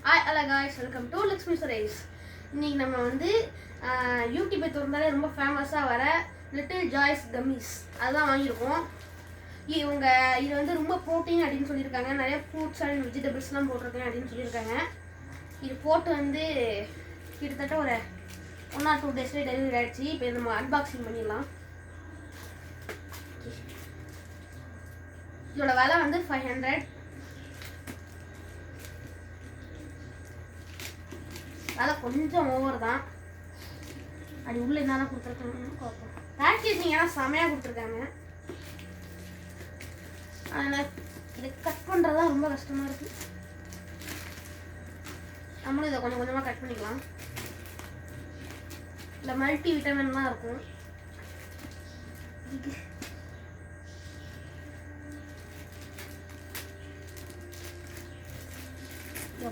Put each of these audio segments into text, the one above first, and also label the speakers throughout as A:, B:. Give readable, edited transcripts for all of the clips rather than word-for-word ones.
A: Hello guys, welcome to Lakshmi Suresh. இன்னைக்கு நம்ம வந்து யூடியூப்பை திறந்தாலே ரொம்ப ஃபேமஸாக வர லிட்டில் ஜாய்ஸ் கம்மிஸ் அதுதான் வாங்கியிருக்கோம். இது வந்து ரொம்ப ப்ரோட்டீன் அப்படின்னு சொல்லியிருக்காங்க. நிறைய ஃப்ரூட்ஸ் அண்ட் வெஜிடபிள்ஸ்லாம் போட்டிருக்கேன் அப்படின்னு சொல்லியிருக்காங்க. இது போட்டு வந்து கிட்டத்தட்ட ஒரு 1 or 2 days டெலிவரி ஆகிடுச்சு. இப்போ நம்ம அன்பாக்சிங் பண்ணிடலாம். இதோட விலை வந்து 500. அதெல்லாம் கொஞ்சம் ஓவர் தான். அது உள்ள என்னென்ன கொடுத்துருக்காங்கன்னு பார்ப்போம். பேக்கேஜிங் எல்லாம் செமையாக கொடுத்துருக்காங்க. அதனால் இதை கட் பண்ணுறது தான் ரொம்ப கஷ்டமாக இருக்குது. நம்மளும் இதை கொஞ்சம் கொஞ்சமாக கட் பண்ணிக்கலாம். இல்லை மல்டி விட்டமின்லாம் இருக்கும்.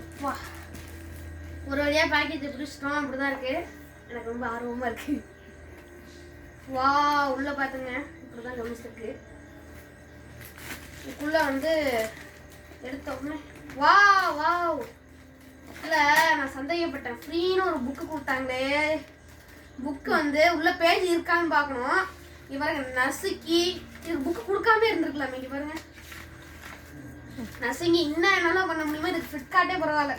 A: எப்பா ஒரு வழியாக பேக்கேஜ் பிடிச்சிட்டோம். அப்படி தான் இருக்குது. எனக்கு ரொம்ப ஆர்வமாக இருக்குது. வா உள்ளே பார்த்துங்க, இப்படி தான் கவனிச்சிருக்கு. இதுக்குள்ளே வந்து எடுத்தோடனே வா வா இல்லை, நான் சந்தேகப்பட்டேன். ஃப்ரீன்னு ஒரு புக்கு கொடுத்தாங்களே. புக்கு வந்து உள்ள பேஜ் இருக்கான்னு பார்க்கணும். இவருங்க நசுக்கி இது புக்கு கொடுக்காம இருந்திருக்கலாமே. இங்கே பாருங்க, நசுங்கி இன்னும் என்னெல்லாம் பண்ண முடியுமோ. இதுக்கு ஃப்ளிப்கார்ட்டே பரவாயில்ல.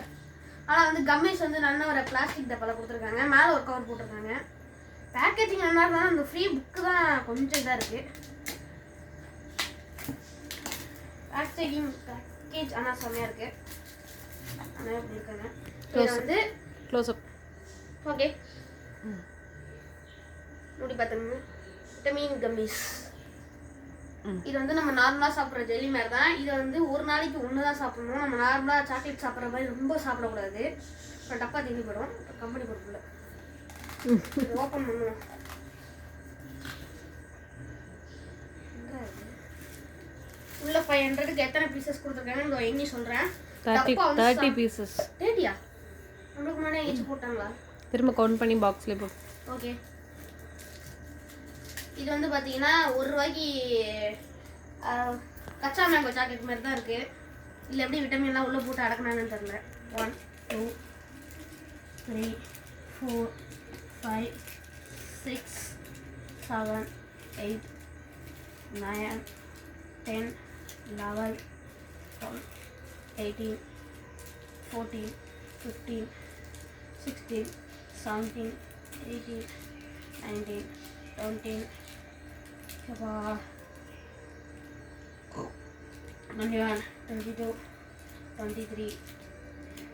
A: ஆனால் வந்து கம்மிஸ் வந்து நல்ல ஒரு பிளாஸ்டிக் டப்பாவில் கொடுத்துருக்காங்க. மேலே ஒரு கவர் போட்டிருக்காங்க. பேக்கேஜிங் நல்லா இருந்தாலும் அந்த ஃப்ரீ புக்கு தான் கொஞ்சம் இதாக இருக்குது. பேக்கேஜ் ஆனால் செம்மையாக இருக்குது. ஆனால் எப்படி இருக்காங்க இது வந்து
B: க்ளோஸ்அப்.
A: ஓகே, நோடி பார்த்துங்க. Vitamin gummies. இது வந்து நம்ம நார்மலாக சாப்பிட்ற ஜெல்லி மாதிரி தான். இதை வந்து ஒரு நாளைக்கு ஒன்று தான் சாப்பிடணும். நம்ம நார்மலாக சாக்லேட் சாப்பிட்ற மாதிரி ரொம்ப சாப்பிடக்கூடாது. அப்புறம் டப்பா தேவைப்படும். கம்பெனி பொருட்கள் ஓப்பன் பண்ணுவோம். உள்ள 500க்கு எத்தனை பீசஸ் கொடுத்துருக்காங்க இந்த எங்கி சொல்கிறேன்.
B: 30 பீசஸ்.
A: 30யா? நம்மளுக்கு முன்னாடி எங்கேயாச்சும் போட்டாங்களா?
B: திரும்ப கவுண்ட் பண்ணி பாக்ஸ்லேயே போட்டு.
A: ஓகே, இது வந்து பார்த்தீங்கன்னா ₹1 கச்சா மேங்கோ சாக்லேட் மாதிரி தான் இருக்குது. இல்லை எப்படி விட்டமின்லாம் உள்ளே போட்டு அடக்கினாங்கன்னு தெரில. 1 2 3 4 5 6 7 8 9 10 11 12 18 14 15 16 17 18 19 20 21 22 23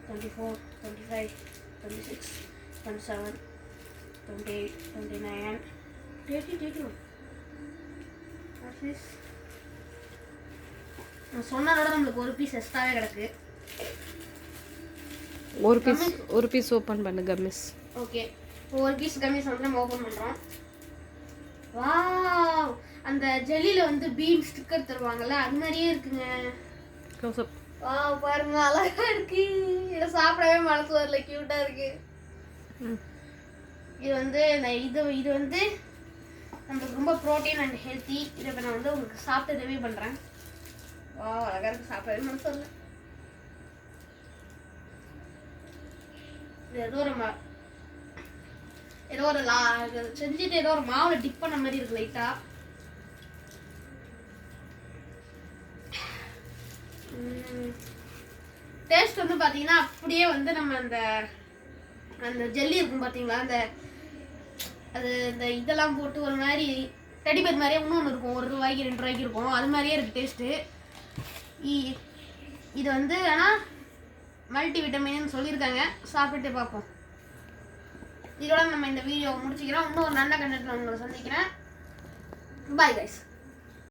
A: 24 25 26 27 28 29 30 நான் சொன்னதோட நம்மளுக்கு ஒரு பீஸ் எக்ஸ்ட்ராவே கிடக்கு.
B: ஒரு பீஸ் ஓப்பன் பண்ணு கம்மிஸ்.
A: ஓகே, ஒரு பீஸ் கம்மிஸ் வந்து நம்ம ஓப்பன் பண்ணுறோம். வாவ், அந்த ஜெல்லியில் வந்து பீன் ஸ்டிக்கர் தருவாங்கல்ல, அது மாதிரியே இருக்குங்க.
B: க்ளோஸ்அப்.
A: வாவ் பாருங்க, அழகா இருக்கு. இதை சாப்பிடவே மனசு வரல, க்யூட்டாக இருக்கு. இது வந்து இது வந்து நம்மளுக்கு ரொம்ப ப்ரோட்டீன் அண்ட் ஹெல்த்தி. இதை இப்போ நான் வந்து உங்களுக்கு சாப்பிட்டு ரிவ்யூ பண்ணுறேன். வா அழகாக இருக்கு, சாப்பிடவே மனசு வரல. இது ஏதோ ஒரு செஞ்சுட்டு ஏதோ ஒரு மாவில் டிப் பண்ண மாதிரி இருக்கு லைட்டா. டேஸ்ட் வந்து பார்த்தீங்கன்னா அப்படியே வந்து நம்ம அந்த ஜெல்லி இருக்கும் பார்த்தீங்களா, இந்த இதெல்லாம் போட்டு ஒரு மாதிரி டெடிபேர் மாதிரியே இன்னொன்று இருக்கும். ₹1 ₹2 இருக்கும். அது மாதிரியே இருக்குது டேஸ்ட்டு. இது வந்து ஆனால் மல்டி விட்டமின்னு சொல்லியிருக்காங்க. சாப்பிட்டு பார்ப்போம். இதோட நம்ம இந்த வீடியோ முடிச்சுக்கிறோம். இன்னும் ஒரு நல்ல கண்டென்ட்ல உங்களை சந்திக்கிறேன். Bye guys.